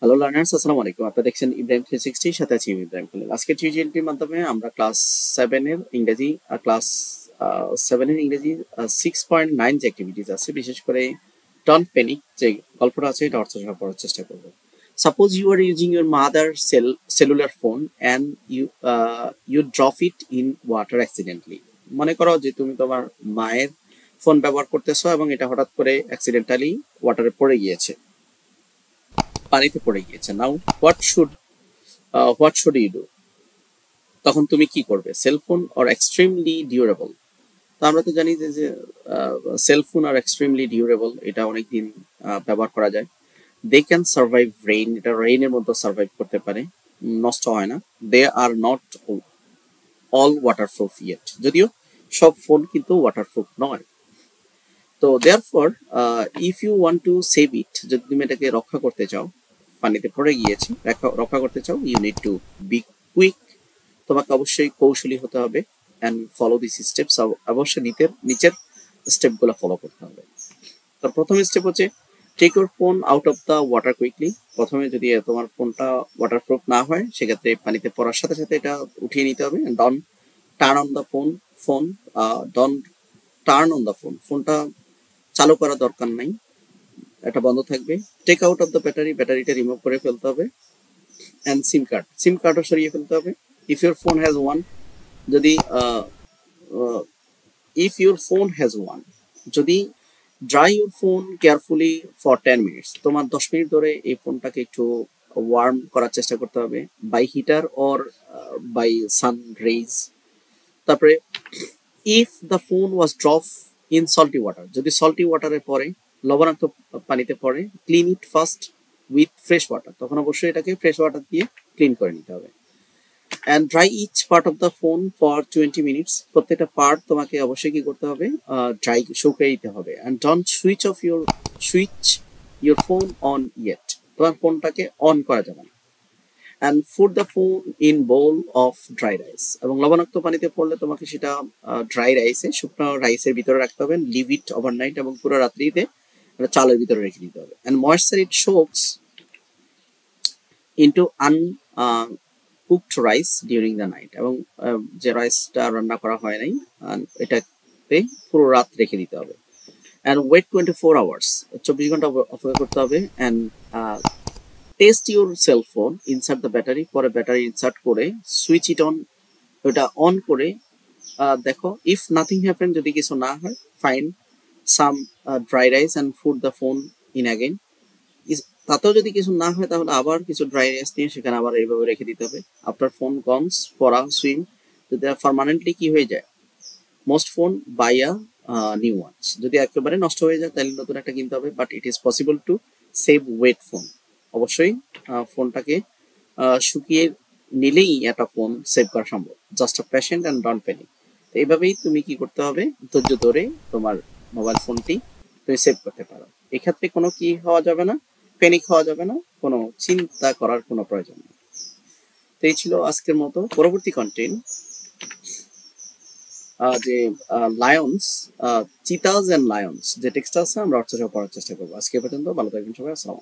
Hello learners, আসসালামু আলাইকুম। আপনারা দেখছেন ইব্রাহিম 360 এর সাথে আছি আমি ইব্রাহিম খালিল। আজকের টিউটোরিয়ালটির মাধ্যমে আমরা ক্লাস 7 এর ইংরেজি 6.9 যে অ্যাক্টিভিটিস আছে, বিশেষ করে ডন্ট প্যানিক যে গল্পটা আছে এটা অর্থ সহ পড়ার চেষ্টা করব। Suppose you are using your mother cellular phone and you drop it in water accidentally. মনে করো যে তুমি তোমার মায়ের ফোন ব্যবহার করতেছো এবং এটা হঠাৎ করে অ্যাক্সিডেন্টালি ওয়াটারে পড়ে গিয়েছে, পানিতে পড়ে গিয়েছে। Now what should you do? তখন তুমি কি করবে? Cellphone or extremely durable? তো আমরা তো জানি যে সেলফোন আর এক্সট্রিমলি ডিউরেবল, এটা অনেকদিন ব্যবহার করা যায়। দে ক্যান সার্ভাইভ রেইন, এটা রেইনের মধ্যে সার্ভাইভ করতে পারে, নষ্ট হয় না। They are not all waterproof yet, যদিও সব ফোন কিন্তু ওয়াটারপ্রুফ নয়। তো therefore if you want to save it, যদি তুমি এটাকে রক্ষা করতে চাও, পানিতে পড়ে গিয়েছে, রক্ষা করতে চাও, you need to be quick. তোমাকে অবশ্যই কৌশলী হতে হবে অ্যান্ড ফলো দিস স্টেপস। অবশ্যই নিচের স্টেপগুলো ফলো করতে হবে। তো প্রথম স্টেপ হচ্ছে take your phone out of the water quickly. প্রথমে যদি তোমার ফোনটা ওয়াটারপ্রুফ না হয়, সেক্ষেত্রে পানিতে পড়ার সাথে সাথে এটা উঠিয়ে নিতে হবে। Don't turn on the phone don't turn on the ফোনটা চালু করা দরকার নাই, এটা বন্ধ থাকবে। টেক আউট অফ দ্য ব্যাটারিটা রিমুভ করে ফেলতে হবে। অ্যান্ড সিম কার্ডও সরিয়ে ফেলতে হবে। If your phone has one, যদি if your phone has one, যদি dry your phone carefully for 10 minutes, তোমার 10 মিনিট ধরে এই ফোনটাকে একটু ওয়ার্ম করার চেষ্টা করতে হবে by heater or by sun rays. তারপরে if the phone was drop in salty water, যদি সল্টি ওয়াটারে পড়ে, লবণাক্ত পানিতে পড়ে, clean it first with fresh water, তখন অবশ্যই এটাকে ফ্রেশ ওয়াটার দিয়ে ক্লিন করে নিতে হবে। And dry each part of the phone for 20 minutes, প্রত্যেকটা পার্ট তোমাকে অবশ্যই কি করতে হবে? ড্রাই শুকিয়ে দিতে হবে। And don't switch your phone on yet, তোমার ফোনটাকে অন করা যাবে না। And put the phone in bowl of dry rice, এবং লবণাক্ত পানিতে পড়লে তোমাকে সেটা ড্রাই রাইসে, শুকনো রাইসের ভিতরে রাখতে হবে। লিভ ইট ওভারনাইট, এবং পুরো রাত্রিতে চালের ভিতরে রেখে দিতে হবে। And moisture it সোকস into cooked rice during the night, এবং যে রাইসটা রান্না করা হয় নাই এটাতে পুরো রাত রেখে দিতে হবে। অ্যান্ড ওয়েট 24 আওয়ার্স, 24 ঘন্টা অপেক্ষা করতে হবে। And test your cellphone, insert the battery, পরে ব্যাটারি ইনসার্ট করে সুইচ ইট অন, ওটা অন করে দেখো। ইফ নাথিং হ্যাপেন, যদি কিছু না হয়, find some dry rice and put the phone in again. তাতেও যদি কিছু না হয়, তাহলে আবার কিছু ড্রাই রাইস নিয়ে সেখানে আবার এইভাবে রেখে দিতে হবে। After phone goes for a swim, যদি পারমানেন্টলি কি হয়ে যায়, most phone by a new ones, যদি একেবারে নষ্ট হয়ে যায় তাহলে নতুন একটা কিনতে হবে। But it is possible to save wet phone, অবশ্যই ফোনটাকে শুকিয়ে নিলেই একটা ফোন সেভ করা সম্ভব। Just a patient and don't panic. তো এইভাবেই তুমি কি করতে হবে, ধৈর্য ধরে তোমার মোবাইল ফোনটি তুমি সেভ করতে পারো। এক্ষেত্রে কোনো কি হওয়া যাবে না, প্যানিক হওয়া যাবে না, কোনো চিন্তা করার কোনো প্রয়োজন নেই। তো এই ছিল আজকের মতো। পরবর্তী কন্টেন্ট যে লায়ন্স, চিতাজ অ্যান্ড লায়ন্স যে টেক্সট আছে, আমরা অর্থ সহ পড়ার চেষ্টা করবো। আজকে পর্যন্ত ভালো থাকবেন সবাই, আসসালাম।